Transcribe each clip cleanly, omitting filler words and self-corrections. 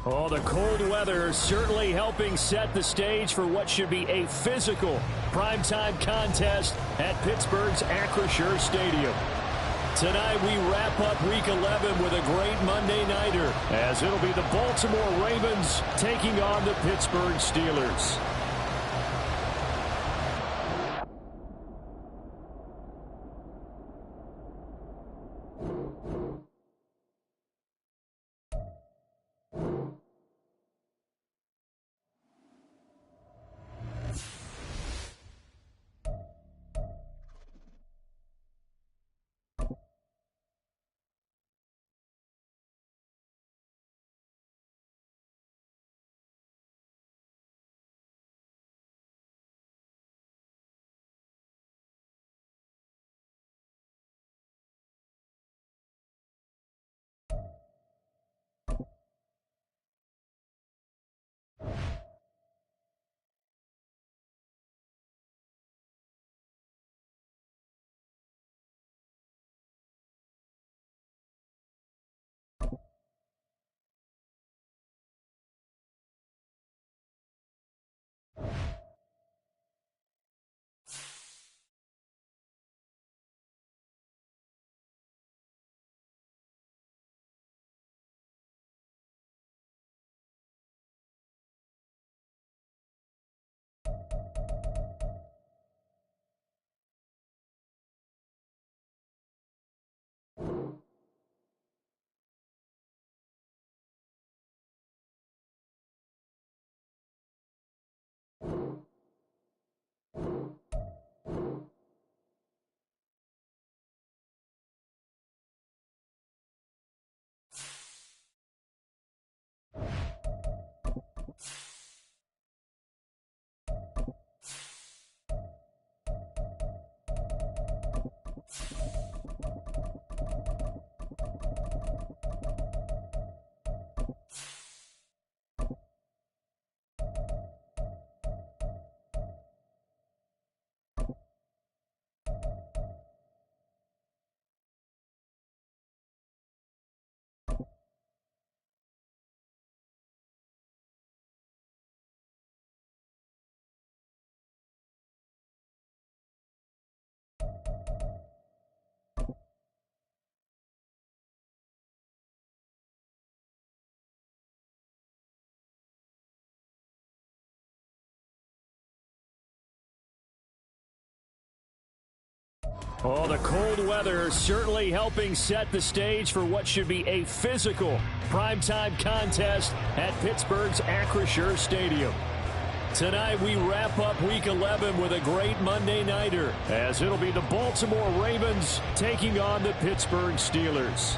Oh, the cold weather certainly helping set the stage for what should be a physical primetime contest at Pittsburgh's Acrisure Stadium. Tonight we wrap up Week 11 with a great Monday nighter, as it'll be the Baltimore Ravens taking on the Pittsburgh Steelers. Oh, the cold weather certainly helping set the stage for what should be a physical primetime contest at Pittsburgh's Acrisure Stadium. Tonight we wrap up Week 11 with a great Monday nighter, as it'll be the Baltimore Ravens taking on the Pittsburgh Steelers.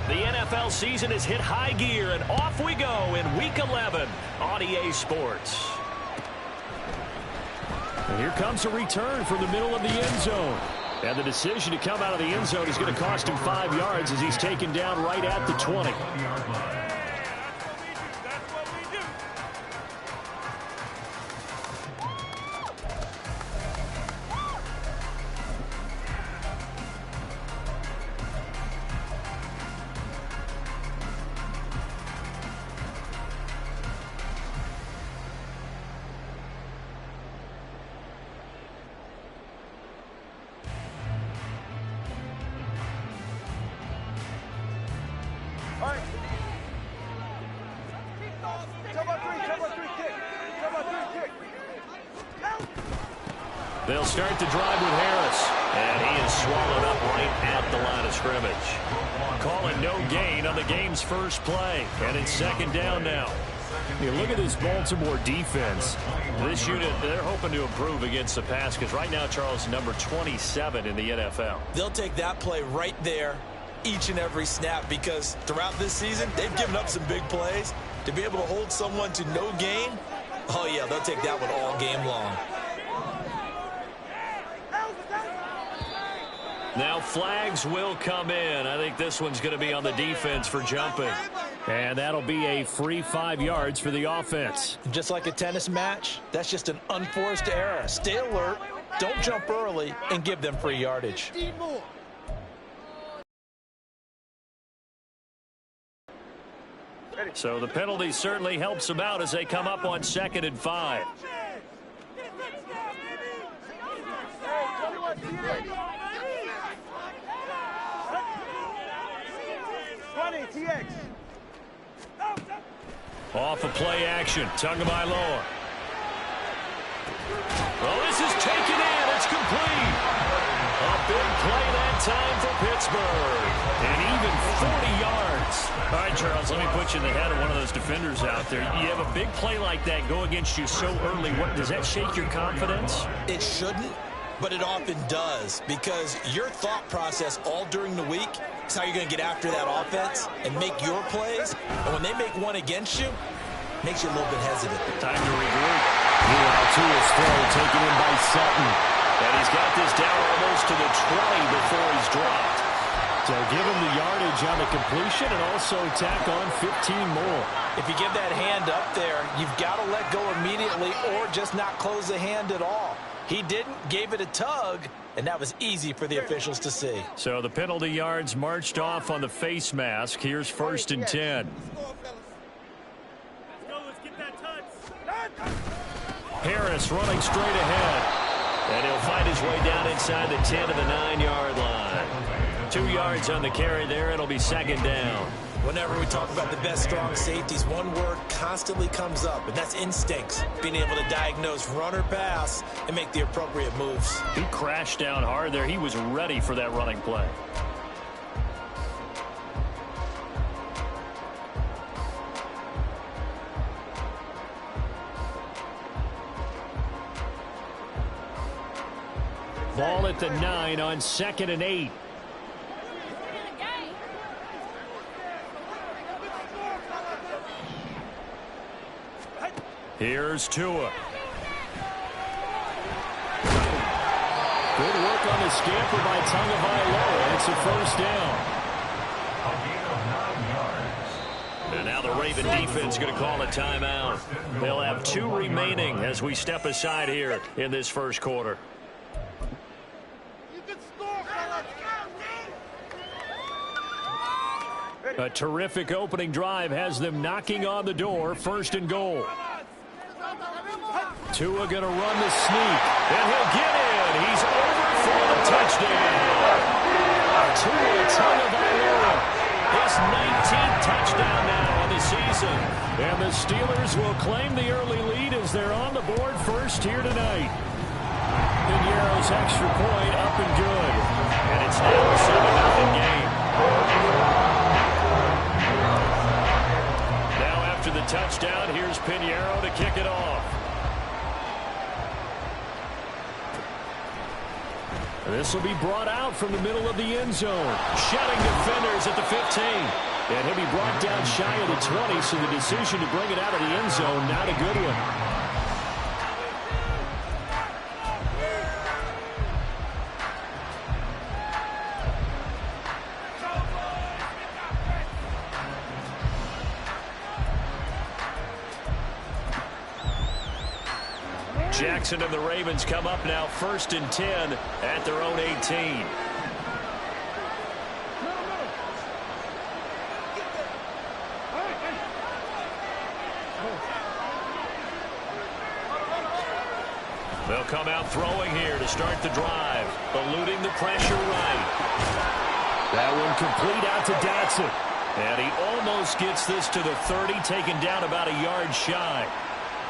The NFL season has hit high gear, and off we go in Week 11 on EA Sports. And here comes a return from the middle of the end zone. And the decision to come out of the end zone is going to cost him 5 yards as he's taken down right at the 20. They'll start the drive with Harris, and he is swallowed up right at the line of scrimmage. Calling no gain on the game's first play, and it's second down now. You look at this Baltimore defense. This unit, they're hoping to improve against the pass, because right now, Charles, number 27 in the NFL. They'll take that play right there each and every snap, because throughout this season, they've given up some big plays. To be able to hold someone to no gain, oh yeah, they'll take that one all game long. Now flags will come in. I think this one's going to be on the defense for jumping. And that'll be a free 5 yards for the offense. Just like a tennis match, that's just an unforced error. Stay alert, don't jump early, and give them free yardage. So the penalty certainly helps them out as they come up on 2nd and 5. Off of play action. Tagovailoa. Oh, this is taken in. It's complete. A big play that time for Pittsburgh. And even 40 yards. All right, Charles, let me put you in the head of one of those defenders out there. You have a big play like that go against you so early. What, does that shake your confidence? It shouldn't, but it often does, because your thought process all during the week is how you're going to get after that offense and make your plays. And when they make one against you, it makes you a little bit hesitant. Time to regroup. Meanwhile, Tua's throw taken in by Sutton. And he's got this down almost to the 20 before he's dropped. So give him the yardage on the completion and also tack on 15 more. If you give that hand up there, you've got to let go immediately or just not close the hand at all. He didn't, gave it a tug, and that was easy for the officials to see. So the penalty yards marched off on the face mask. Here's 1st and 10. Harris running straight ahead. And he'll find his way down inside the 10 to the 9-yard line. 2 yards on the carry there. It'll be 2nd down. Whenever we talk about the best strong safeties, one word constantly comes up, and that's instincts. Being able to diagnose run or pass and make the appropriate moves. He crashed down hard there. He was ready for that running play. Ball at the 9 on 2nd and 8. Here's Tua. Good work on the scamper by Tagovailoa. It's a 1st down. And now the Raven defense going to call a timeout. They'll have 2 remaining as we step aside here in this 1st quarter. A terrific opening drive has them knocking on the door. 1st and goal. Tua going to run the sneak, and he'll get in. He's over for the touchdown. Tua Tagovailoa, his 19th touchdown now on the season. And the Steelers will claim the early lead as they're on the board first here tonight. Pinheiro's extra point up and good. And it's now a 7-0 game. Now after the touchdown, here's Pinheiro to kick it off. This will be brought out from the middle of the end zone. Shutting defenders at the 15. And he'll be brought down shy of the 20, so the decision to bring it out of the end zone, not a good one. Jackson and the Ravens come up now 1st and 10 at their own 18. They'll come out throwing here to start the drive, eluding the pressure right. That one complete out to Dotson. And he almost gets this to the 30, taken down about a yard shy.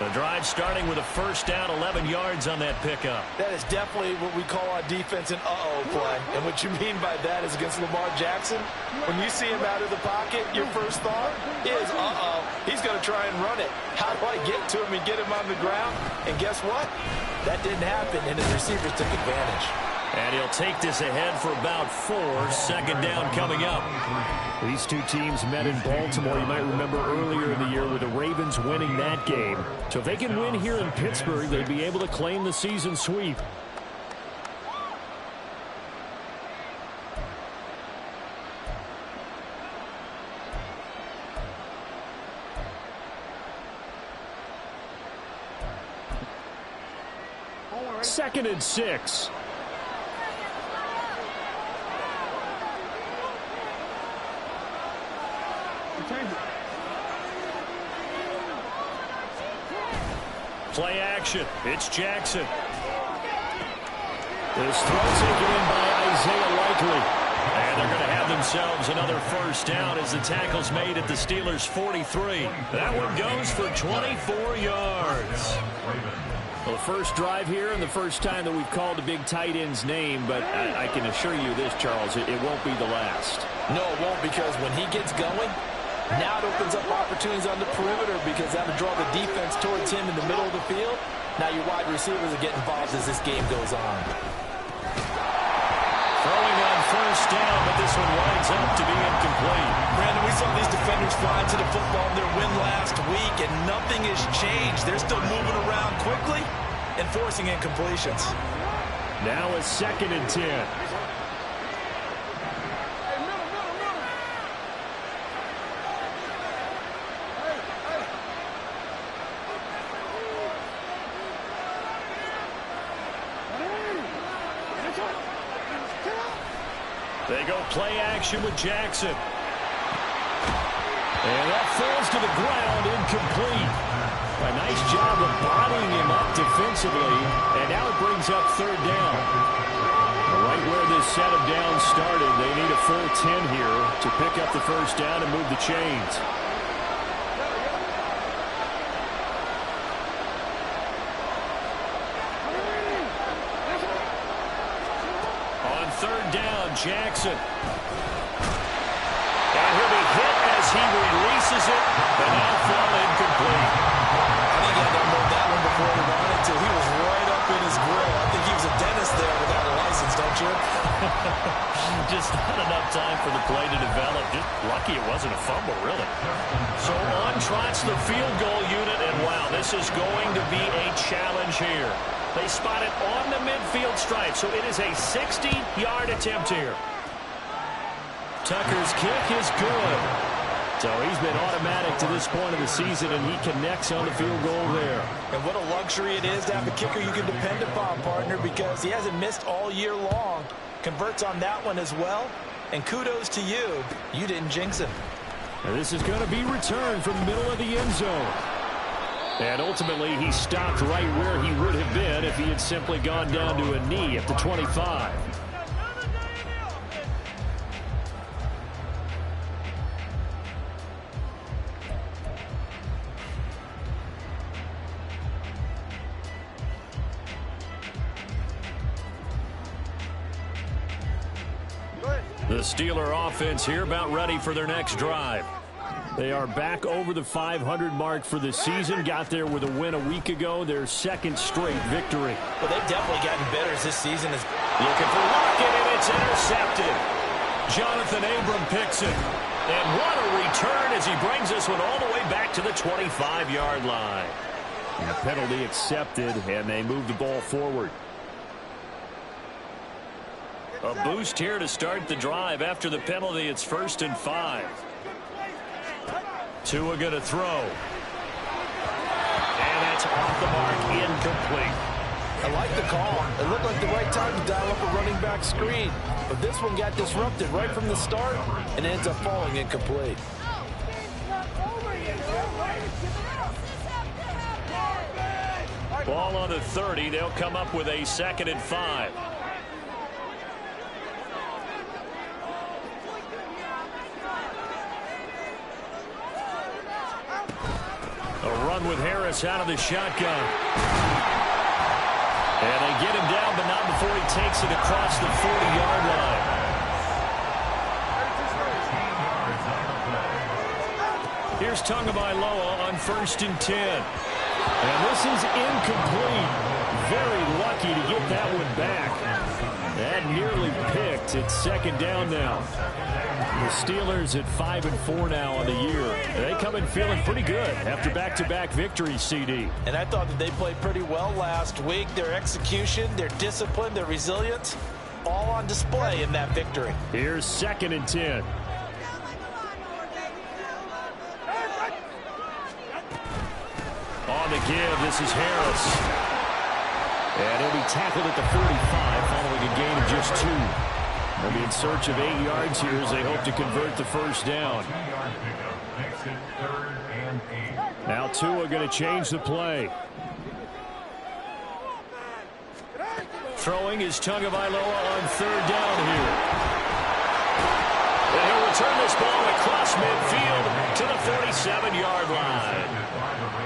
The drive starting with a 1st down, 11 yards on that pickup. That is definitely what we call on defense an uh-oh play. And what you mean by that is against Lamar Jackson, when you see him out of the pocket, your first thought is, uh-oh, he's going to try and run it. How do I get to him and get him on the ground? And guess what? That didn't happen, and his receivers took advantage. And he'll take this ahead for about 4. 2nd down coming up. These two teams met in Baltimore. You might remember earlier in the year with the Ravens winning that game. So if they can win here in Pittsburgh, they'd be able to claim the season sweep. Second and 6. Play action. It's Jackson. This throw taken in by Isaiah Likely. And they're going to have themselves another first down as the tackle's made at the Steelers' 43. That one goes for 24 yards. Well, the first drive here and the first time that we've called a big tight end's name, but I can assure you this, Charles, it won't be the last. No, it won't, because when he gets going, now it opens up opportunities on the perimeter because that'll draw the defense towards him in the middle of the field. Now your wide receivers will get involved as this game goes on. Throwing on first down, but this one winds up to be incomplete. Brandon, we saw these defenders fly into the football in their win last week, and nothing has changed. They're still moving around quickly and forcing incompletions. Now a 2nd and 10. They go play action with Jackson. And that falls to the ground, incomplete. A nice job of bottling him up defensively, and now it brings up 3rd down. Right where this set of downs started, they need a full 10 here to pick up the first down and move the chains. On 3rd down, Jackson. And he'll be hit as he releases it, but now fall incomplete. I think he had to unload that one before he wanted to. He was right up in his grill. I think he was a dentist there without a license, don't you? Just not enough time for the play to develop. Just lucky it wasn't a fumble, really. So on trots the field goal unit, and wow, this is going to be a challenge here. They spot it on the midfield stripe, so it is a 60-yard attempt here. Tucker's kick is good. So he's been automatic to this point of the season, and he connects on the field goal there. And what a luxury it is to have a kicker you can depend upon, partner, because he hasn't missed all year long. Converts on that one as well. And kudos to you. You didn't jinx him. And this is going to be returned from the middle of the end zone. And ultimately, he stopped right where he would have been if he had simply gone down to a knee at the 25. The Steeler offense here about ready for their next drive. They are back over the 500 mark for the season. Got there with a win a week ago. Their 2nd straight victory. Well, they've definitely gotten better as this season is. Looking for Lockett, and it's intercepted. Jonathan Abram picks it. And what a return as he brings this one all the way back to the 25-yard line. And the penalty accepted, and they move the ball forward. A boost here to start the drive. After the penalty, it's 1st and 5. Tua going to throw. And that's off the mark, incomplete. I like the call. It looked like the right time to dial up a running back screen. But this one got disrupted right from the start and ends up falling incomplete. Ball on the 30. They'll come up with a 2nd and 5. A run with Harris out of the shotgun. And they get him down, but not before he takes it across the 40-yard line. Here's Tagovailoa on 1st and 10. And this is incomplete. Very lucky to get that one back. That nearly picked. It's 2nd down now. The Steelers at 5-4 now on the year. They come in feeling pretty good after back-to-back victories, CD. And I thought that they played pretty well last week. Their execution, their discipline, their resilience, all on display in that victory. Here's 2nd and 10. On the give, this is Harris. And he'll be tackled at the 45 following a gain of just 2. They'll be in search of 8 yards here as they hope to convert the first down. Now Tua going to change the play. Throwing is Tagovailoa on third down here. And he'll return this ball across midfield to the 47-yard line.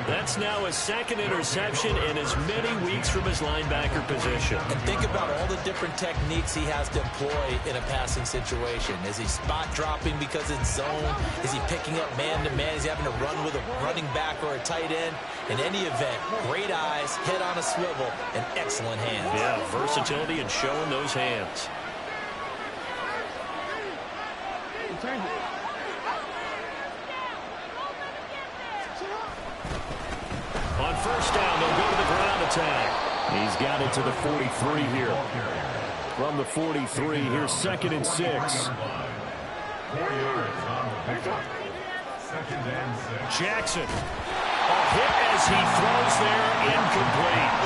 That's now his second interception in as many weeks from his linebacker position. And think about all the different techniques he has to employ in a passing situation. Is he spot dropping because it's zone? Is he picking up man-to-man? Is he having to run with a running back or a tight end? In any event, great eyes, head on a swivel, and excellent hands. Yeah, versatility and showing those hands. On first down, they'll go to the ground attack. He's got it to the 43 here. From the 43, here's 2nd and 6. Jackson. A hit as he throws there, incomplete.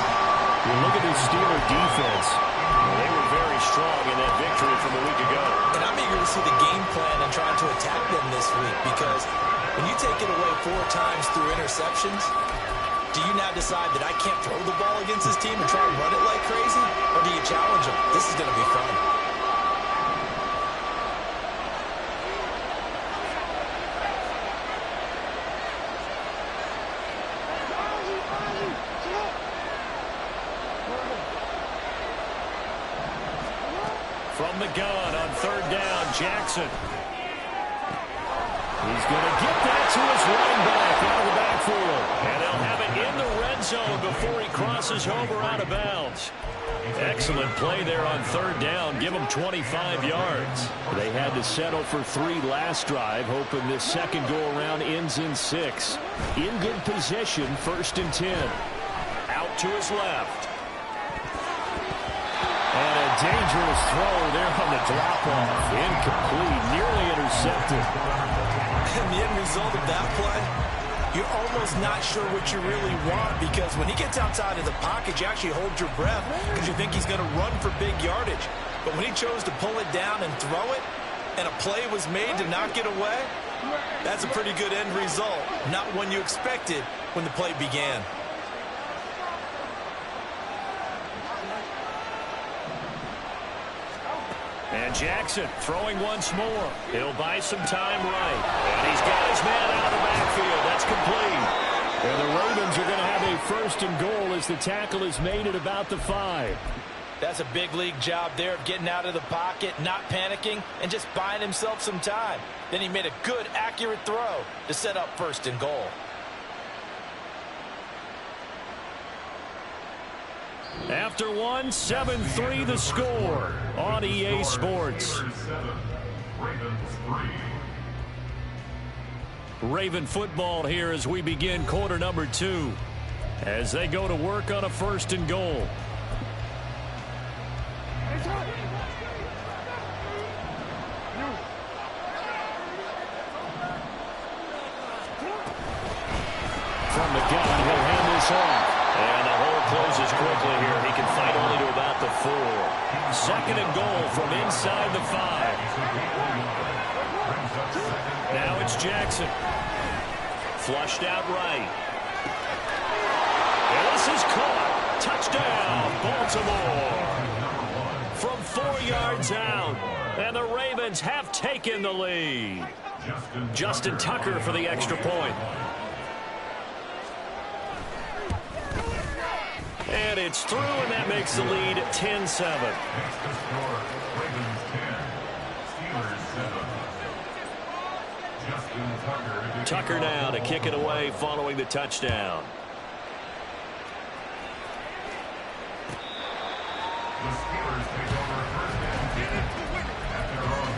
You look at this Steeler defense. They were very strong in that victory from a week ago. And I'm eager to see the game plan and trying to attack them this week, because when you take it away 4 times through interceptions, do you now decide that I can't throw the ball against this team and try and run it like crazy? Or do you challenge them? This is going to be fun. From the gun on third down, Jackson. He's going to get that to his running back out of the backfield. And they'll have it in the red zone before he crosses over out of bounds. Excellent play there on third down. Give him 25 yards. They had to settle for 3 last drive, hoping this second go-around ends in 6. In good position, 1st and 10. Out to his left. And a dangerous throw there on the drop-off. Incomplete, nearly intercepted. And the end result of that play, you're almost not sure what you really want, because when he gets outside of the pocket, you actually hold your breath because you think he's going to run for big yardage. But when he chose to pull it down and throw it, and a play was made to knock it away, that's a pretty good end result. Not one you expected when the play began. And Jackson throwing once more. He'll buy some time right. And he's got his man out of the backfield. That's complete. And the Ravens are going to have a 1st and goal as the tackle is made at about the 5. That's a big league job there of getting out of the pocket, not panicking, and just buying himself some time. Then he made a good, accurate throw to set up 1st and goal. After one, 7-3 the score on EA Sports. Raven football here as we begin quarter number 2. As they go to work on a 1st and goal. From the gun, he'll hand this off. And the hole closes quickly here. He can fight only to about the 4. 2nd and goal from inside the 5. Now it's Jackson. Flushed out right. And this is caught. Touchdown, Baltimore. From 4 yards out. And the Ravens have taken the lead. Justin Tucker for the extra point. And it's through, and that makes the lead 10-7. Tucker now to kick it away following the touchdown. The Steelers take over 1st and 10 at their own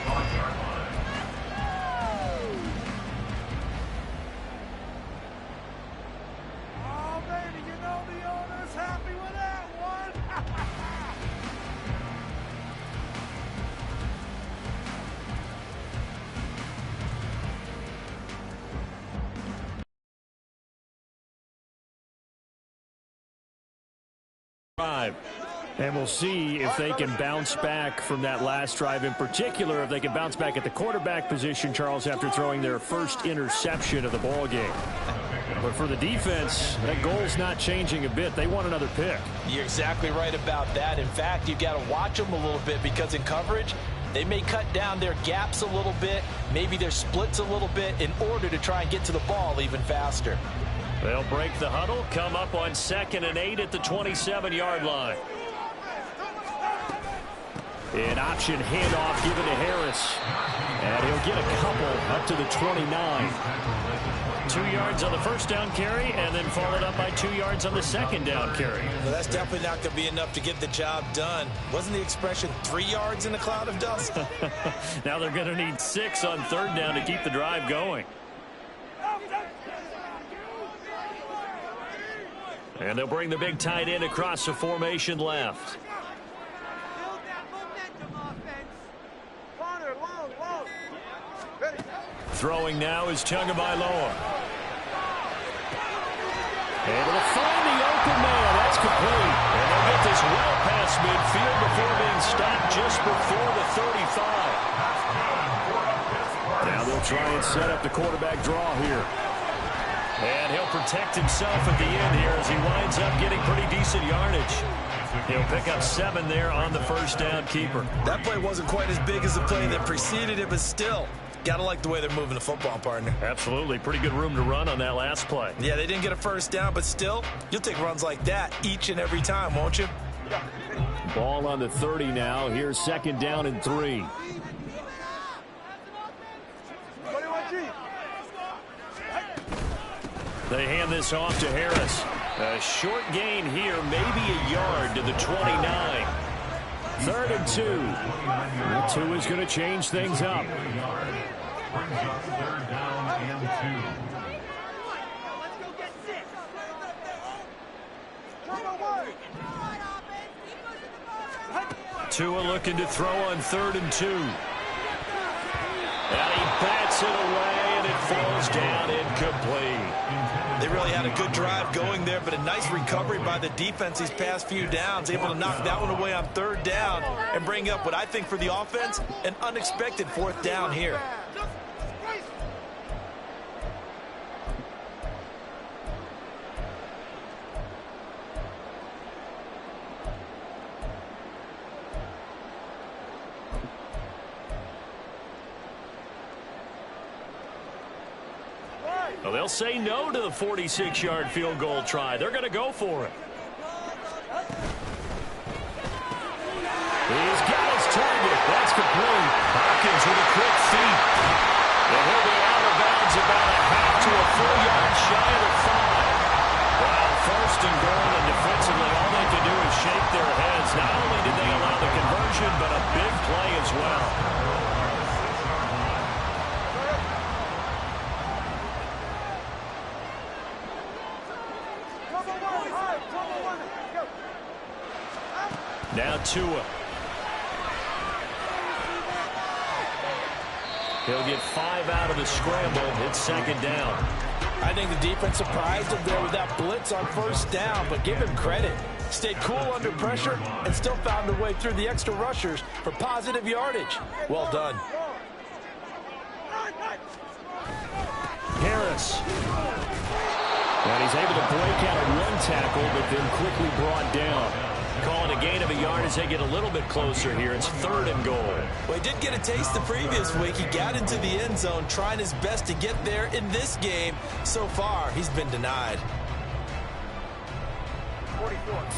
25-yard line. Oh, baby, you know the owner's happy with that one. And we'll see if they can bounce back from that last drive, in particular if they can bounce back at the quarterback position, Charles, after throwing their first interception of the ball game. But for the defense, that goal's not changing a bit. They want another pick. You're exactly right about that. In fact, you've got to watch them a little bit because in coverage, they may cut down their gaps a little bit, maybe their splits a little bit in order to try and get to the ball even faster. They'll break the huddle, come up on 2nd and 8 at the 27-yard line. An option handoff given to Harris. And he'll get a couple up to the 29. 2 yards on the first down carry, and then followed up by 2 yards on the second down carry. Well, that's definitely not going to be enough to get the job done. Wasn't the expression 3 yards in a cloud of dust? Now they're going to need 6 on 3rd down to keep the drive going. And they'll bring the big tight end across the formation left. Throwing now is Tagovailoa. Able to find the open man. That's complete. And they'll get this well past midfield before being stopped just before the 35. Now they'll try and set up the quarterback draw here. And he'll protect himself at the end here as he winds up getting pretty decent yardage. He'll pick up 7 there on the first down keeper. That play wasn't quite as big as the play that preceded it, but still, gotta like the way they're moving the football, partner. Absolutely. Pretty good room to run on that last play. Yeah, they didn't get a first down, but still, you'll take runs like that each and every time, won't you? Ball on the 30 now. Here's 2nd down and 3. They hand this off to Harris. A short gain here, maybe a yard to the 29. 3rd and 2. The 2 is going to change things up. Tua looking to throw on 3rd and 2. And he bats it away, and it falls down incomplete. They really had a good drive going there, but a nice recovery by the defense these past few downs, able to knock that one away on 3rd down and bring up what I think for the offense, an unexpected 4th down here. Well, they'll say no to the 46-yard field goal try. They're going to go for it. He's got his target. That's complete. Hopkins with a quick feet. And he'll be out of bounds about a half to a full yard shy of the 5. Well, 1st and goal, and defensively all they can do is shake their heads. Not only did they allow the conversion, but a big play as well. Now Tua. He'll get 5 out of the scramble. It's 2nd down. I think the defense surprised him there with that blitz on 1st down, but give him credit. Stayed cool under pressure and still found a way through the extra rushers for positive yardage. Well done. Harris. And he's able to break out of 1 tackle, but then quickly brought down. Calling a gain of a yard as they get a little bit closer here. It's 3rd and goal. Well, he did get a taste the previous week. He got into the end zone, trying his best to get there in this game. So far, he's been denied.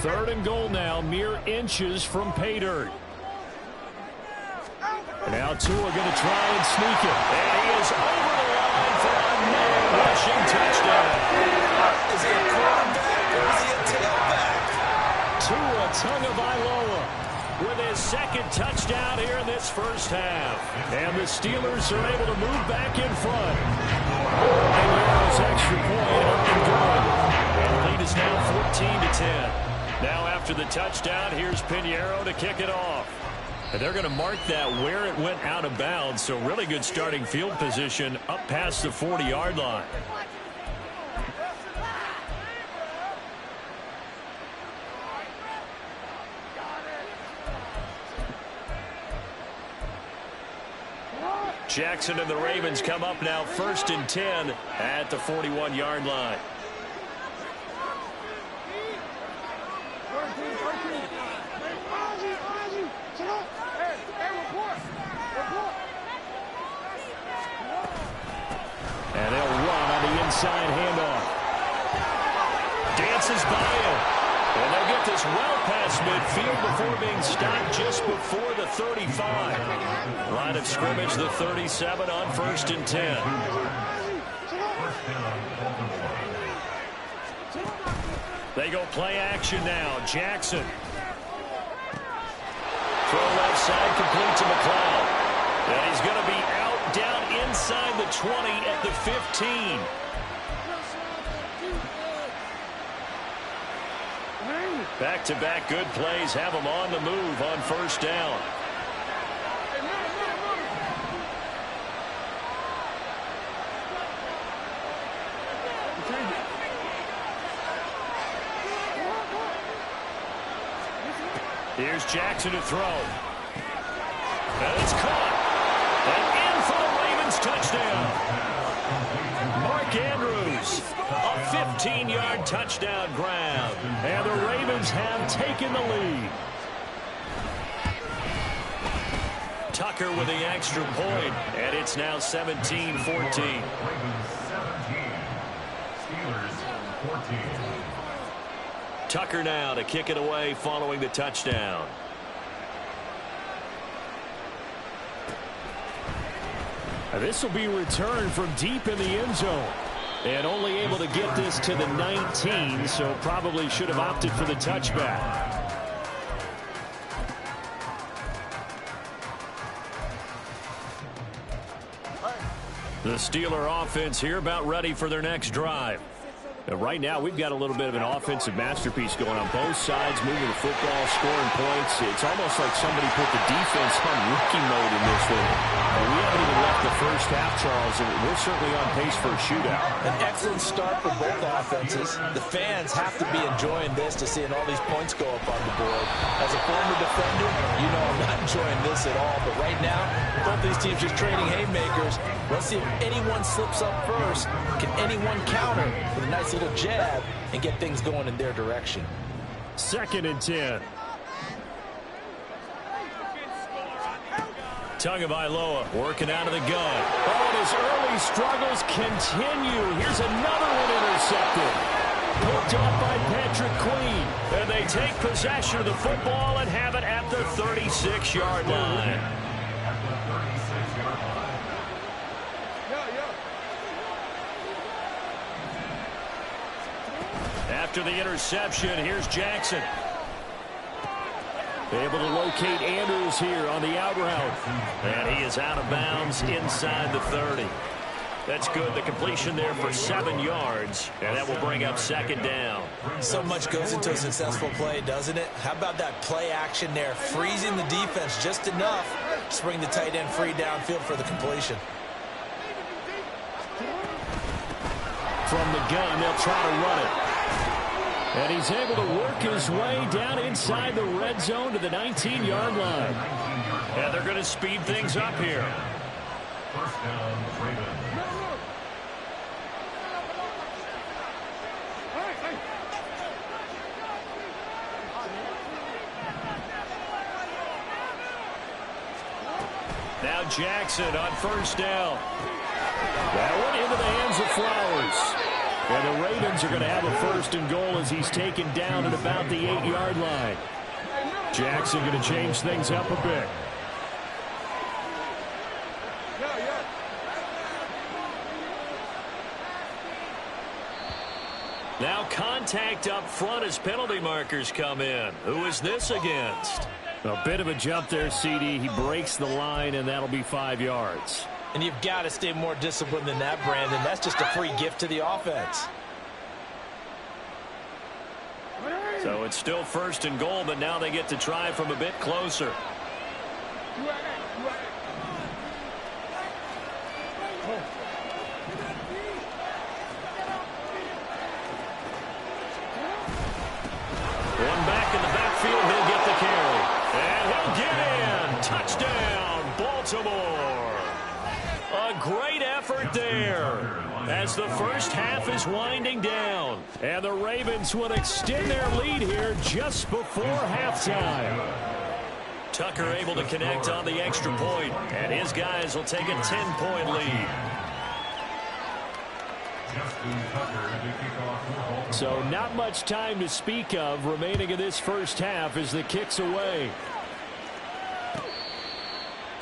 3rd and goal now, mere inches from pay dirt. Now Tua going to try and sneak it. And he is over the line for a rushing touchdown. Is he a quarterback or is he a tailback? Tua Tagovailoa with his 2nd touchdown here in this first half. And the Steelers are able to move back in front. And there's extra point up and good. And the lead is now 14-10. Now after the touchdown, here's Pinheiro to kick it off. And they're going to mark that where it went out of bounds. So really good starting field position up past the 40-yard line. Jackson and the Ravens come up now 1st and 10 at the 41-yard line. And they'll run on the inside handoff. Dances by him. And they'll get this well past midfield before being stopped just before the 35. Line of scrimmage, the 37 on 1st and 10. They go play action now. Jackson. Throw left side, complete to McLeod. And he's going to be out down inside the 20 at the 15. Back-to-back good plays have them on the move on 1st down. Here's Jackson to throw. And it's caught. And in for the Ravens touchdown. Mark Andrews, a 15-yard touchdown grab. And the Ravens have taken the lead. Tucker with the extra point, and it's now 17-14. Tucker now to kick it away following the touchdown. This will be returned from deep in the end zone. And only able to get this to the 19, so probably should have opted for the touchback. The Steeler offense here about ready for their next drive. Right now, we've got a little bit of an offensive masterpiece going on both sides, moving the football, scoring points. It's almost like somebody put the defense on rookie mode in this one. We haven't even left the first half, Charles, and we're certainly on pace for a shootout. An excellent start for both offenses. The fans have to be enjoying this to seeing all these points go up on the board. As a former defender, you know I'm not enjoying this at all. But right now, both these teams just trading haymakers. Let's see if anyone slips up first. Can anyone counter with a nice little jab and get things going in their direction? 2nd and 10. Tagovailoa working out of the gun. Oh, and his early struggles continue. Here's another one intercepted. Picked off by Patrick Queen. And they take possession of the football and have it at the 36-yard line. After the interception, here's Jackson. Able to locate Andrews here on the out route. And he is out of bounds inside the 30. That's good. The completion there for 7 yards. And that will bring up 2nd down. So much goes into a successful play, doesn't it? How about that play action there? Freezing the defense just enough to bring the tight end free downfield for the completion. From the gun, they'll try to run it. And he's able to work his way down inside the red zone to the 19-yard line. And they're going to speed things up here. 1st down, Ravens. Now Jackson on 1st down. That one into the hands of Flowers. And the Ravens are going to have a 1st and goal as he's taken down at about the 8-yard line. Jackson going to change things up a bit. Now contact up front as penalty markers come in. Who is this against? A bit of a jump there, CD. He breaks the line, and that'll be 5 yards. And you've got to stay more disciplined than that, Brandon. That's just a free gift to the offense. So it's still 1st and goal, but now they get to try from a bit closer. One back in the backfield, he'll get the carry. And he'll get in. Touchdown, Baltimore. effort there as the first half is winding down. And the Ravens will extend their lead here just before halftime. Tucker able to connect on the extra point, and his guys will take a 10-point lead. So not much time to speak of remaining in this first half as the kick's away.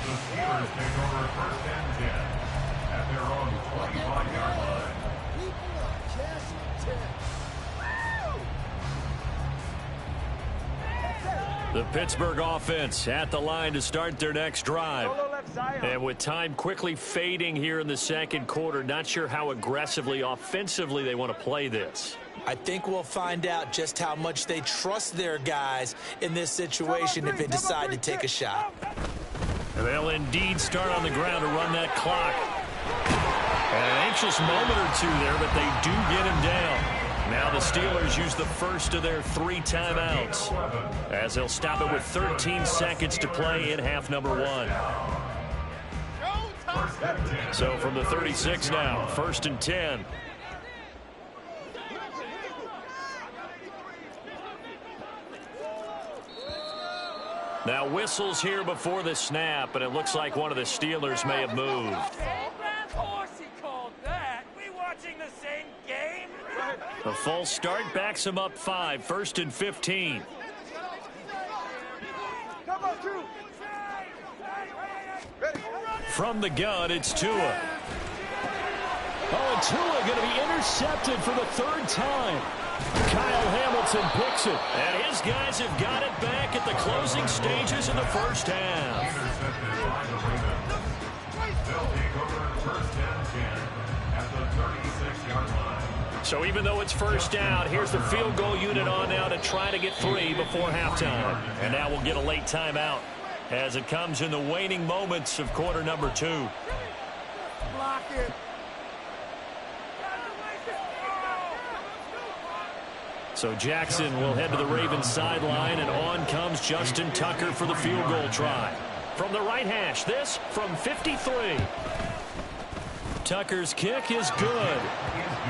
The Steelers take over first and 10 at their own 25-yard line. The Pittsburgh offense at the line to start their next drive. And with time quickly fading here in the second quarter, not sure how aggressively, offensively they want to play this. I think we'll find out just how much they trust their guys in this situation if they decide to take a shot. And they'll indeed start on the ground to run that clock. And an anxious moment or two there, but they do get him down. Now the Steelers use the first of their 3 timeouts as they'll stop it with 13 seconds to play in half number 1. So from the 36 now, first and 10. Now whistles here before the snap, and it looks like one of the Steelers may have moved. A false start backs him up 5, first and 15. From the gun, it's Tua. Oh, and Tua going to be intercepted for the 3rd time. Kyle Hamilton picks it. And his guys have got it back at the closing stages of the first half. They'll take over first and 10 at the 36-yard line. So even though it's first down, here's the field goal unit on now to try to get 3 before halftime. And now we'll get a late timeout as it comes in the waning moments of quarter number 2. Block it. So Jackson will head to the Ravens sideline, and on comes Justin Tucker for the field goal try. From the right hash, this from 53. Tucker's kick is good.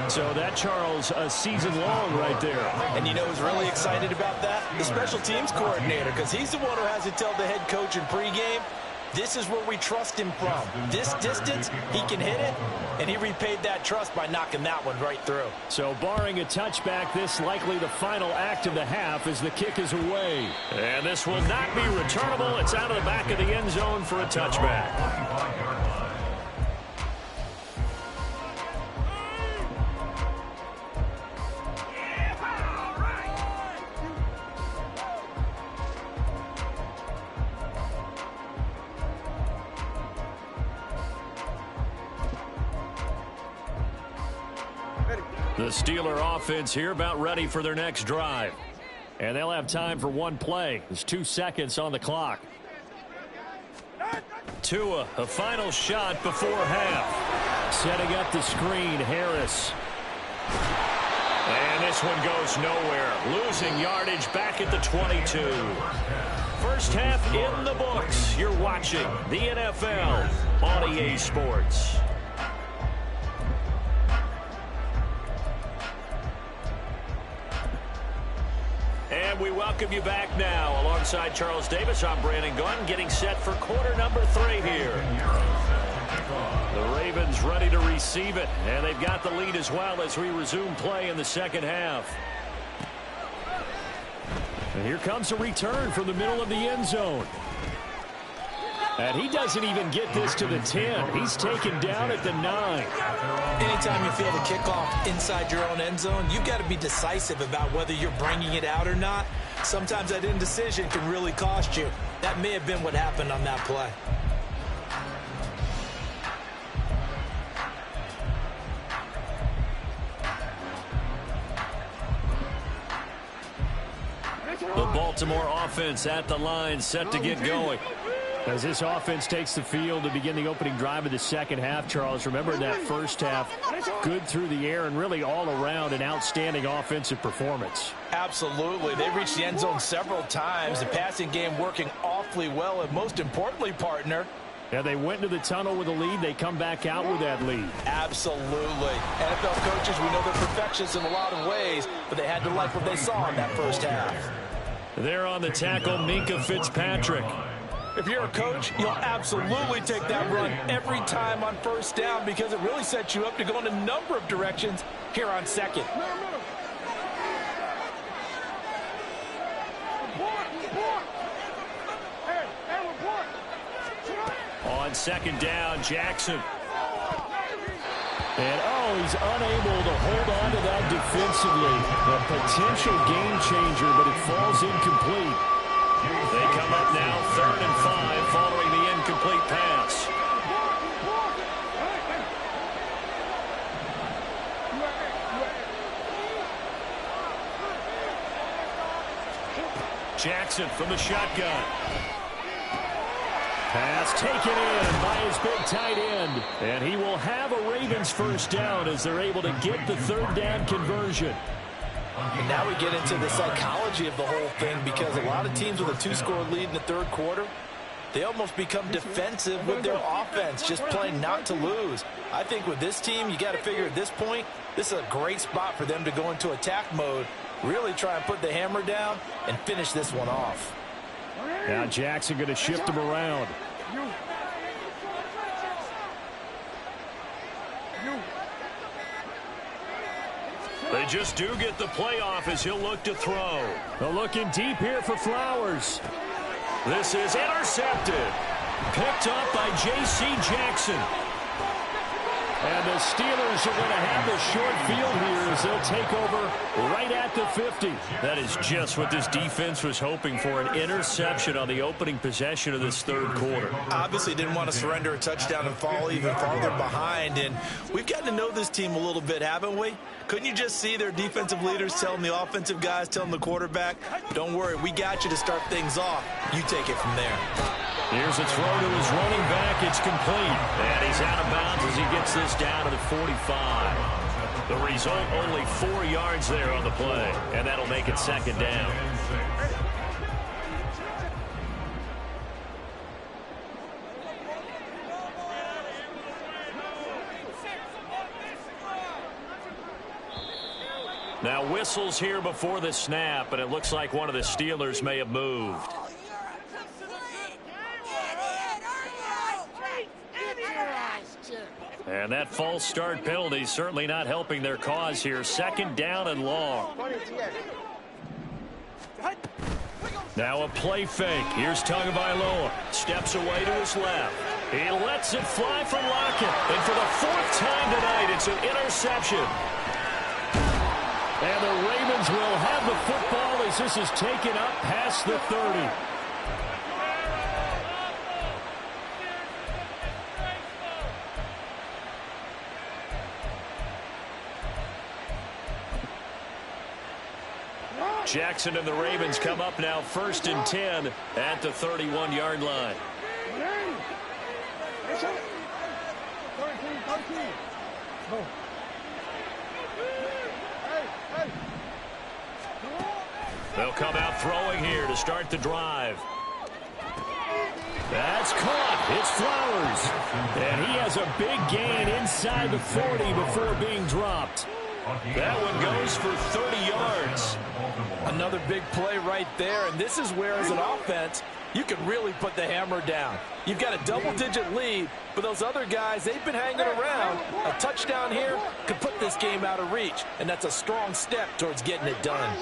So that, Charles, a season long right there. And you know who's really excited about that? The special teams coordinator, because he's the one who has to tell the head coach in pregame, this is where we trust him from. This distance, he can hit it, and he repaid that trust by knocking that one right through. So barring a touchback, this likely the final act of the half as the kick is away. And this will not be returnable. It's out of the back of the end zone for a touchback. The Steeler offense here about ready for their next drive. And they'll have time for one play. There's 2 seconds on the clock. Tua, a final shot before half. Setting up the screen, Harris. And this one goes nowhere. Losing yardage back at the 22. First half in the books. You're watching the NFL on EA Sports. And we welcome you back now. Alongside Charles Davis, I'm Brandon Gunn, getting set for quarter number 3 here. The Ravens ready to receive it, and they've got the lead as well as we resume play in the second half. And here comes a return from the middle of the end zone. And he doesn't even get this to the 10. He's taken down at the 9. Anytime you feel the kickoff inside your own end zone, you've got to be decisive about whether you're bringing it out or not. Sometimes that indecision can really cost you. That may have been what happened on that play. The Baltimore offense at the line, set to get going. As this offense takes the field to begin the opening drive of the second half, Charles, remember that first half, good through the air and really all around an outstanding offensive performance. Absolutely. They reached the end zone several times. The passing game working awfully well, and most importantly, partner, Yeah, they went into the tunnel with a lead. They come back out with that lead. Absolutely. NFL coaches, we know they're perfectionists in a lot of ways, but they had to like what they saw in that first half. There on the tackle, Minkah Fitzpatrick. If you're a coach, you'll absolutely take that run every time on first down because it really sets you up to go in a number of directions here on second. On second down, Jackson. And, he's unable to hold on to that defensively. A potential game changer, but it falls incomplete. They come up now 3rd and 5 following the incomplete pass. Jackson from the shotgun. Pass taken in by his big tight end. And he will have a Ravens first down as they're able to get the 3rd down conversion. And now we get into the psychology of the whole thing because a lot of teams with a 2-score lead in the 3rd quarter, they almost become defensive with their offense, just playing not to lose. I think with this team, you got to figure at this point, this is a great spot for them to go into attack mode, really try and put the hammer down and finish this one off. Now Jackson going to shift him around. They just do get the playoff as he'll look to throw. They're looking deep here for Flowers. This is intercepted. Picked up by J.C. Jackson. And the Steelers are going to have the short field here as they'll take over right at the 50. That is just what this defense was hoping for, an interception on the opening possession of this 3rd quarter. Obviously didn't want to surrender a touchdown and fall even farther behind. And we've gotten to know this team a little bit, haven't we? Couldn't you just see their defensive leaders telling the offensive guys, telling the quarterback, don't worry, we got you to start things off. You take it from there. Here's a throw to his running back. It's complete. And he's out of bounds as he gets this down to the 45. The result, only 4 yards there on the play. And that'll make it 2nd down. Now whistles here before the snap, and it looks like one of the Steelers may have moved. And that false start penalty certainly not helping their cause here. 2nd down and long. Now a play fake. Here's Tagovailoa. Steps away to his left. He lets it fly from Lockett. And for the 4th time tonight, it's an interception. And the Ravens will have the football as this is taken up past the 30. Jackson and the Ravens come up now 1st and 10 at the 31-yard line. They'll come out throwing here to start the drive. That's caught. It's Flowers. And he has a big gain inside the 40 before being dropped. That one goes for 30 yards. Another big play right there, and this is where, as an offense, you can really put the hammer down. You've got a double-digit lead, but those other guys, they've been hanging around. A touchdown here could put this game out of reach, and that's a strong step towards getting it done.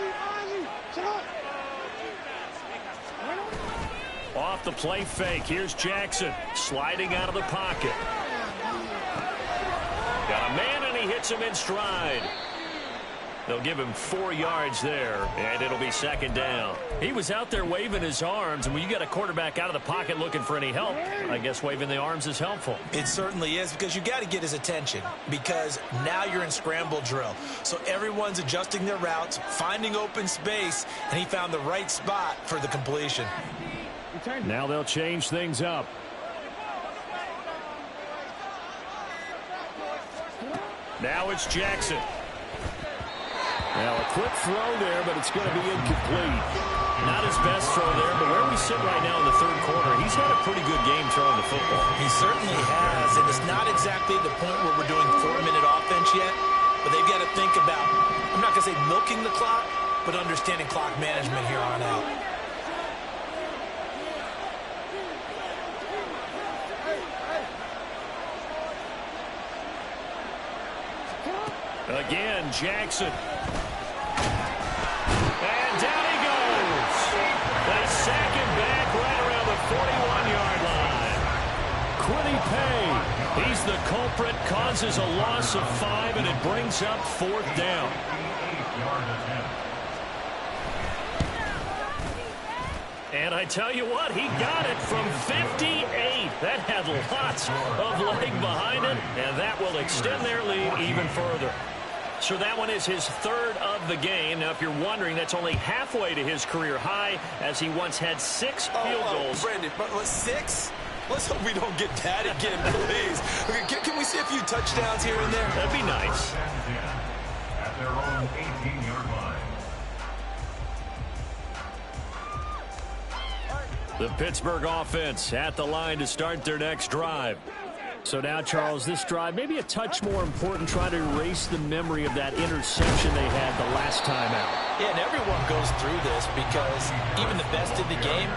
Off the play fake, here's Jackson sliding out of the pocket. Got a man, and he hits him in stride. They'll give him 4 yards there, and it'll be 2nd down. He was out there waving his arms, and when you got a quarterback out of the pocket looking for any help, I guess waving the arms is helpful. It certainly is, because you got to get his attention, because now you're in scramble drill. So everyone's adjusting their routes, finding open space, and he found the right spot for the completion. Now they'll change things up. Now it's Jackson. Now a quick throw there, but it's going to be incomplete. Not his best throw there, but where we sit right now in the 3rd quarter, he's had a a pretty good game throwing the football. He certainly has, and it's not exactly the point where we're doing 4-minute offense yet, but they've got to think about, I'm not going to say milking the clock, but understanding clock management here on out. Again, Jackson. And down he goes. They sack him back right around the 41-yard line. Quiddy Pay, he's the culprit, causes a loss of 5, and it brings up 4th down. And I tell you what, he got it from 58. That had lots of leg behind it, and that will extend their lead even further. So that one is his 3rd of the game. Now, if you're wondering, that's only halfway to his career high, as he once had 6 field goals. Brandon, but 6? Let's hope we don't get that again, please. Okay, can we see a few touchdowns here and there? That'd be nice. At their own 18-yard line. The Pittsburgh offense at the line to start their next drive. So now, Charles, this drive maybe a touch more important, trying to erase the memory of that interception they had the last time out. Yeah, and everyone goes through this because even the best in the game,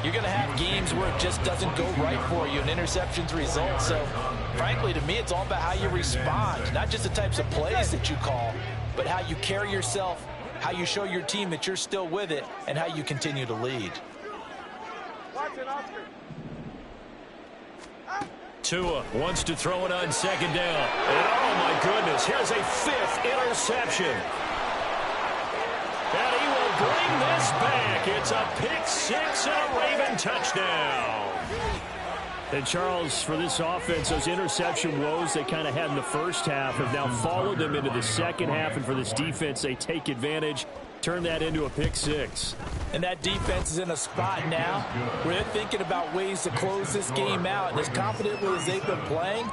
you're going to have games where it just doesn't go right for you and interceptions result. So, frankly, to me, it's all about how you respond, not just the types of plays that you call, but how you carry yourself, how you show your team that you're still with it, and how you continue to lead. Tua wants to throw it on 2nd down. And oh, my goodness, here's a 5th interception. And he will bring this back. It's a pick-6 and a Raven touchdown. And, Charles, for this offense, those interception woes they kind of had in the first half have now followed them into the second half. And for this defense, they take advantage, turn that into a pick-6. And that defense is in a spot now where they're thinking about ways to close this game out. And as confidently as they've been playing,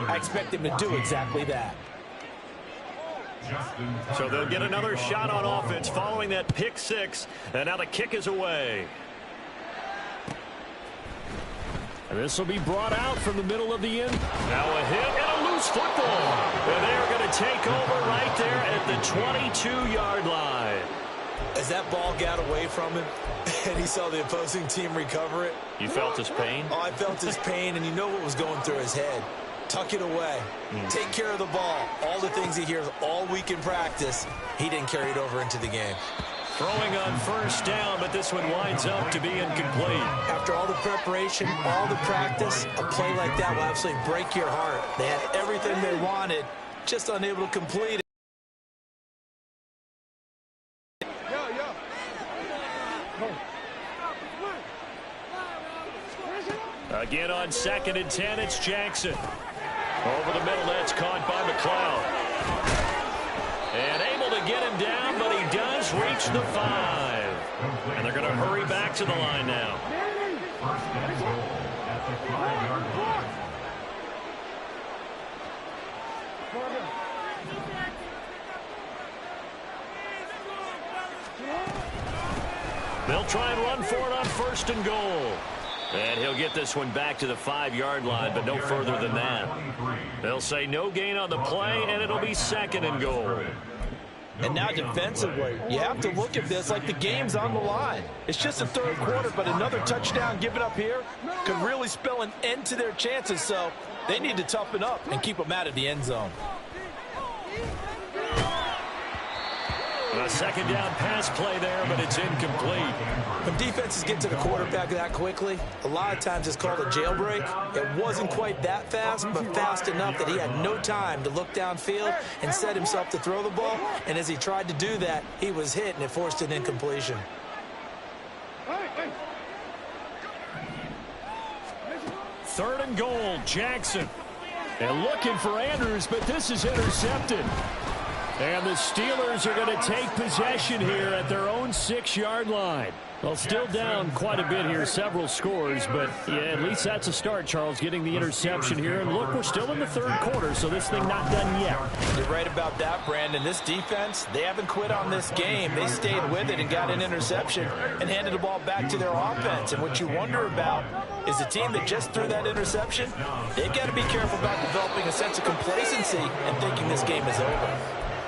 I expect them to do exactly that. So they'll get another shot on offense following that pick-6. And now the kick is away. And this will be brought out from the middle of the end. Now a hit and a loose football. And they're going to take over right there at the 22-yard line. As that ball got away from him and he saw the opposing team recover it. You felt his pain? Oh, I felt his pain, and you know what was going through his head. Tuck it away. Take care of the ball. All the things he hears all week in practice, he didn't carry it over into the game. Throwing on 1st down, but this one winds up to be incomplete. After all the preparation, all the practice, a play like that will absolutely break your heart. They had everything they wanted, just unable to complete it. Again on 2nd and 10, it's Jackson. Over the middle, that's caught by McLeod. And able to get him down, but he does reach the 5. And they're going to hurry back to the line now. 1st and goal at the 5-yard line. They'll try and run for it on 1st and goal. And he'll get this one back to the 5-yard line, but no further than that. They'll say no gain on the play, and it'll be 2nd and goal. And now defensively, you have to look at this like the game's on the line. It's just the 3rd quarter, but another touchdown given up here could really spell an end to their chances. So they need to toughen up and keep them out of the end zone. A 2nd down pass play there, but it's incomplete. When defenses get to the quarterback that quickly, a lot of times it's called a jailbreak. It wasn't quite that fast, but fast enough that he had no time to look downfield and set himself to throw the ball. And as he tried to do that, he was hit, and it forced an incompletion. 3rd and goal, Jackson. And looking for Andrews, but this is intercepted. And the Steelers are going to take possession here at their own 6-yard line. Well, still down quite a bit here, several scores, but yeah, at least that's a start, Charles, getting the interception here. And look, we're still in the third quarter, so this thing not done yet. You're right about that, Brandon. This defense, they haven't quit on this game. They stayed with it and got an interception and handed the ball back to their offense. And what you wonder about is the team that just threw that interception, they've got to be careful about developing a sense of complacency and thinking this game is over.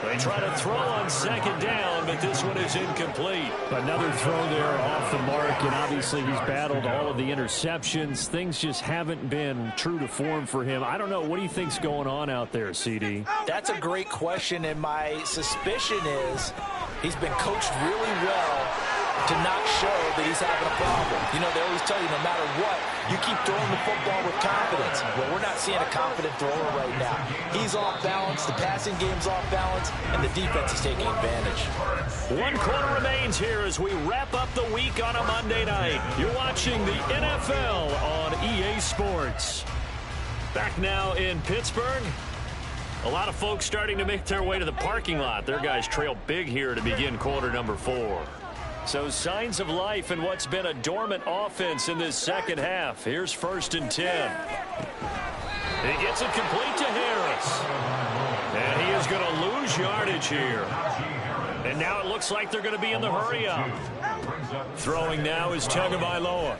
They try to throw on second down, but this one is incomplete. Another throw there off the mark, and obviously he's battled all of the interceptions. Things just haven't been true to form for him. I don't know. What do you think's going on out there, CD? That's a great question, and my suspicion is he's been coached really well to not show that he's having a problem. You know, they always tell you no matter what, you keep throwing the football with confidence. Well, we're not seeing a confident thrower right now. He's off balance, the passing game's off balance, and the defense is taking advantage. 1 quarter remains here as we wrap up the week on a Monday night. You're watching the NFL on EA Sports. Back now in Pittsburgh. A lot of folks starting to make their way to the parking lot. Their guys trail big here to begin quarter number 4. So signs of life in what's been a dormant offense in this second half. Here's 1st and 10. He gets it complete to Harris. And he is going to lose yardage here. And now it looks like they're going to be in the hurry up. Throwing now is Tagovailoa.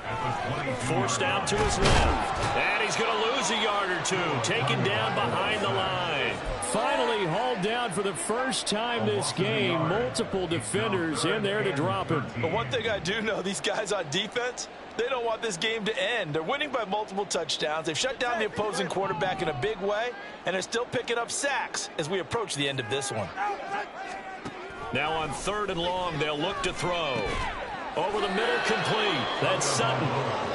Forced out to his left. And he's going to lose a yard or two. Taken down behind the line. Finally hauled down for the first time this game. Multiple defenders in there to drop him. But one thing I do know, these guys on defense, they don't want this game to end. They're winning by multiple touchdowns. They've shut down the opposing quarterback in a big way, and they're still picking up sacks as we approach the end of this one. Now on 3rd and long, they'll look to throw. Over the middle, complete. That's Sutton.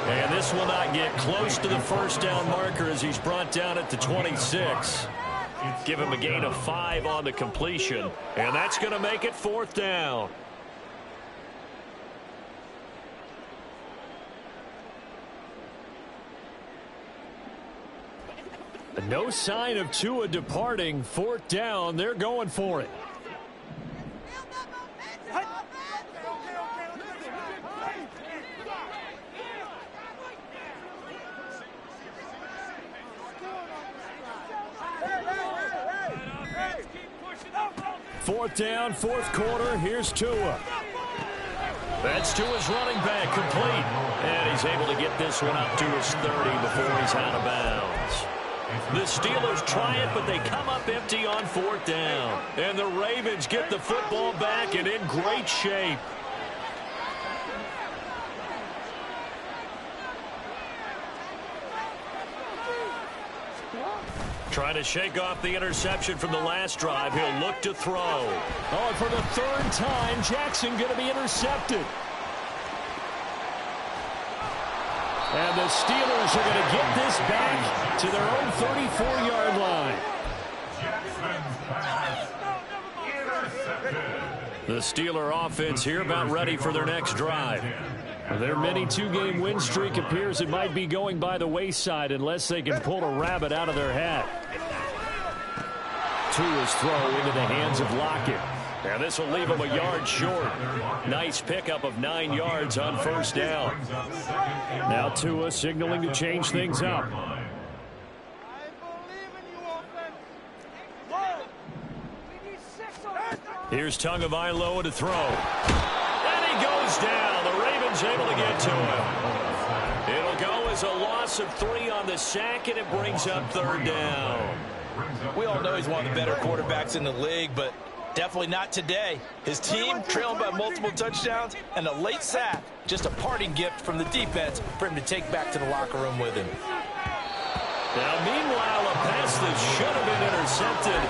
And this will not get close to the first down marker as he's brought down at the 26. Give him a gain of 5 on the completion. And that's going to make it 4th down. No sign of Tua departing. 4th down. They're going for it. Fourth down, 4th quarter. Here's Tua. That's Tua's running back, complete. And he's able to get this one up to his 30 before he's out of bounds. The Steelers try it, but they come up empty on 4th down. And the Ravens get the football back and in great shape. Trying to shake off the interception from the last drive. He'll look to throw. Oh, and for the 3rd time, Jackson going to be intercepted. And the Steelers are going to get this back to their own 34-yard line. The Steeler offense here about ready for their next drive. Their mini 2-game win streak appears it might be going by the wayside unless they can pull a rabbit out of their hat. Tua's throw into the hands of Lockett. Now this will leave him a yard short. Nice pickup of 9 yards on 1st down. Now Tua signaling to change things up. Here's Tagovailoa to throw. And he goes down. The Ravens able to get to him. It'll go as a loss of 3 on the sack, and it brings up 3rd down. We all know he's one of the better quarterbacks in the league, but definitely not today. His team trailing by multiple touchdowns, and a late sack, just a parting gift from the defense for him to take back to the locker room with him. Now, meanwhile, a pass that should have been intercepted,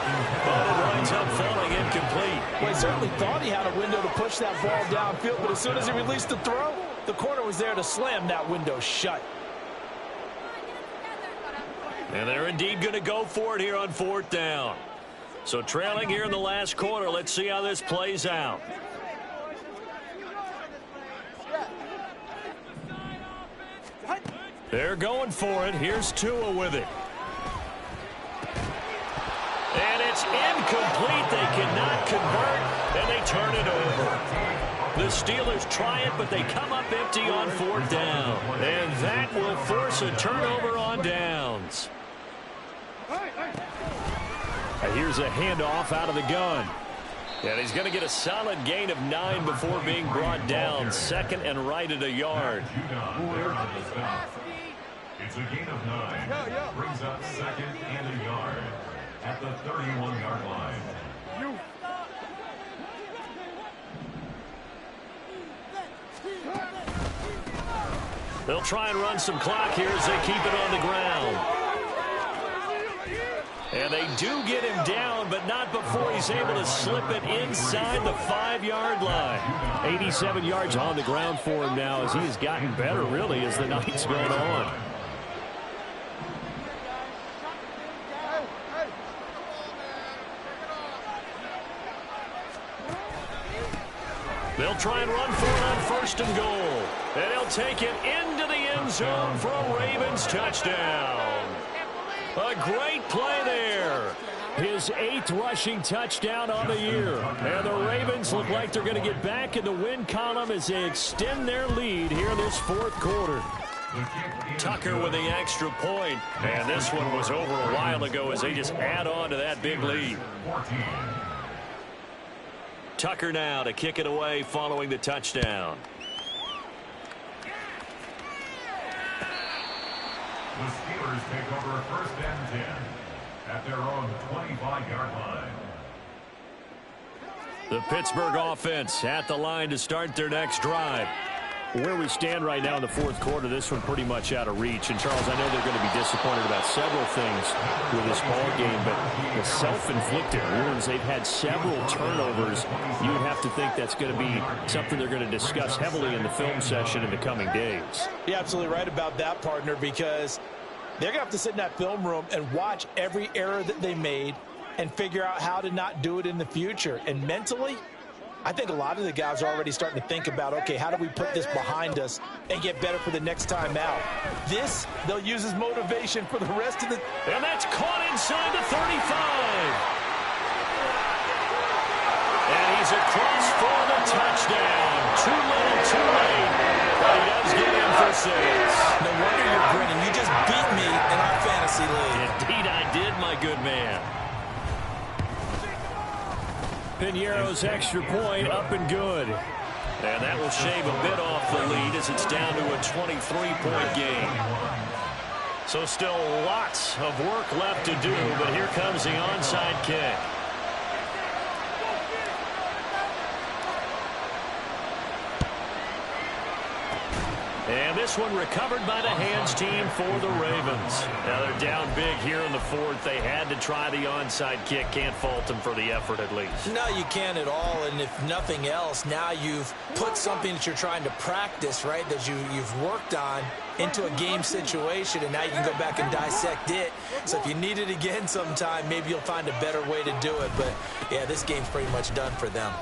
but it winds up falling incomplete. Well, he certainly thought he had a window to push that ball downfield, but as soon as he released the throw, the corner was there to slam that window shut. And they're indeed going to go for it here on 4th down. So trailing here in the last quarter, let's see how this plays out. They're going for it. Here's Tua with it. And It's incomplete. They cannot convert, and they turn it over. The Steelers try it, but they come up empty on 4th down. And that will force a turnover on downs. Here's a handoff out of the gun. And he's going to get a solid gain of 9 before being brought down. 2nd and right at a yard. It's a gain of 9. Brings up 2nd and a yard at the 31-yard line. They'll try and run some clock here as they keep it on the ground. And they do get him down, but not before he's able to slip it inside the 5-yard line. 87 yards on the ground for him now as he has gotten better, really, as the night's going on. They'll try and run for it on 1st and goal. And he'll take it into the end zone for a Ravens touchdown. A great play there. His 8th rushing touchdown on the year. And the Ravens look like they're going to get back in the win column as they extend their lead here in this 4th quarter. Tucker with the extra point. And this one was over a while ago as they just add on to that big lead. Tucker now to kick it away following the touchdown. The Steelers take over 1st and 10 at their own 25-yard line. The Pittsburgh offense at the line to start their next drive. Where we stand right now in the 4th quarter, this one pretty much out of reach. And, Charles, I know they're going to be disappointed about several things with this ball game, but the self-inflicted wounds, they've had several turnovers. You would have to think that's going to be something they're going to discuss heavily in the film session in the coming days. You're absolutely right about that, partner, because they're going to have to sit in that film room and watch every error that they made and figure out how to not do it in the future. And mentally, I think a lot of the guys are already starting to think about, okay, how do we put this behind us and get better for the next time out? This, they'll use as motivation for the rest of the... And that's caught inside the 35. And he's across for the touchdown. Too little, too late. But he does get in for 6. No wonder you're grinning. You just beat me in our fantasy league. Indeed I did, my good man. Piñeiro's extra point up and good. And that will shave a bit off the lead as it's down to a 23-point game. So still lots of work left to do, but here comes the onside kick. And this one recovered by the hands team for the Ravens. Now they're down big here in the 4th. They had to try the onside kick. Can't fault them for the effort at least. No, you can't at all. And if nothing else, now you've put something that you're trying to practice, right, that you've worked on into a game situation, and now you can go back and dissect it. So if you need it again sometime, maybe you'll find a better way to do it. But, yeah, this game's pretty much done for them.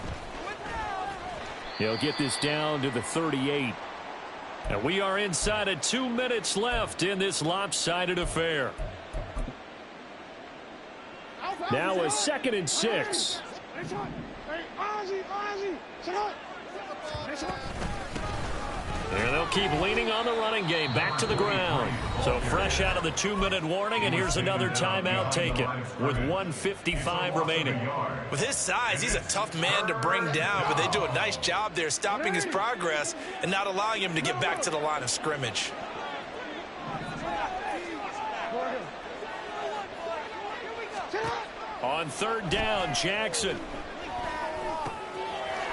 They'll get this down to the 38. And we are inside of 2 minutes left in this lopsided affair. Now a 2nd and 6. And they'll keep leaning on the running game. Back to the ground. So fresh out of the 2-minute warning, and here's another timeout taken with 1:55 remaining. With his size, he's a tough man to bring down, but they do a nice job there stopping his progress and not allowing him to get back to the line of scrimmage. On 3rd down, Jackson.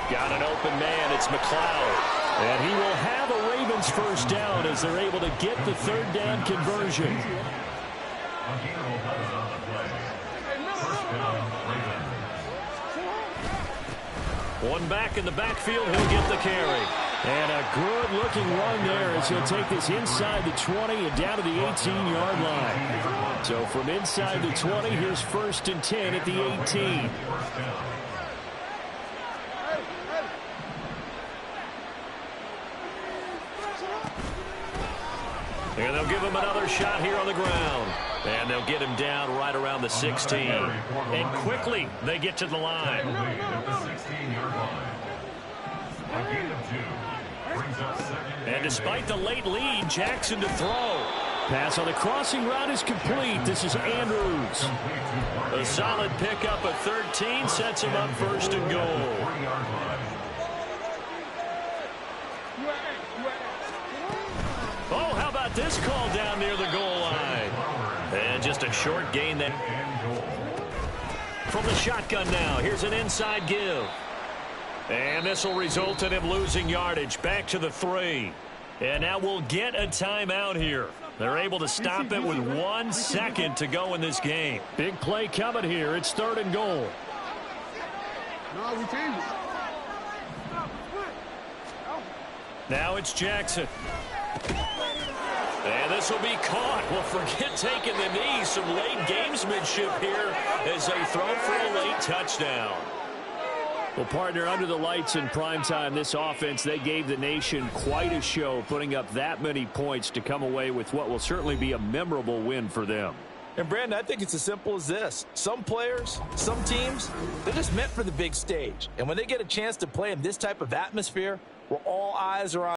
Got an open man. It's McLeod. And he will have a Ravens 1st down as they're able to get the 3rd down conversion. One back in the backfield. He'll get the carry. And a good-looking run there as he'll take this inside the 20 and down to the 18-yard line. So from inside the 20, here's 1st and 10 at the 18. And they'll give him another shot here on the ground. And they'll get him down right around the 16. And quickly, they get to the line. And despite the late lead, Jackson to throw. Pass on the crossing route is complete. This is Andrews. A solid pickup at 13 sets him up first and goal. Oh, how about this call down near the goal line? And just a short gain there. From the shotgun now, here's an inside give. And this will result in him losing yardage. Back to the 3. And now we'll get a timeout here. They're able to stop it with 1 second to go in this game. Big play coming here. It's 3rd and goal. No, we changed it. Now it's Jackson. And this will be caught. Well, forget taking the knee. Some late gamesmanship here as they throw for a late touchdown. Well, partner, under the lights in primetime, this offense, they gave the nation quite a show, putting up that many points to come away with what will certainly be a memorable win for them. And, Brandon, I think it's as simple as this. Some players, some teams, they're just meant for the big stage. And when they get a chance to play in this type of atmosphere where all eyes are on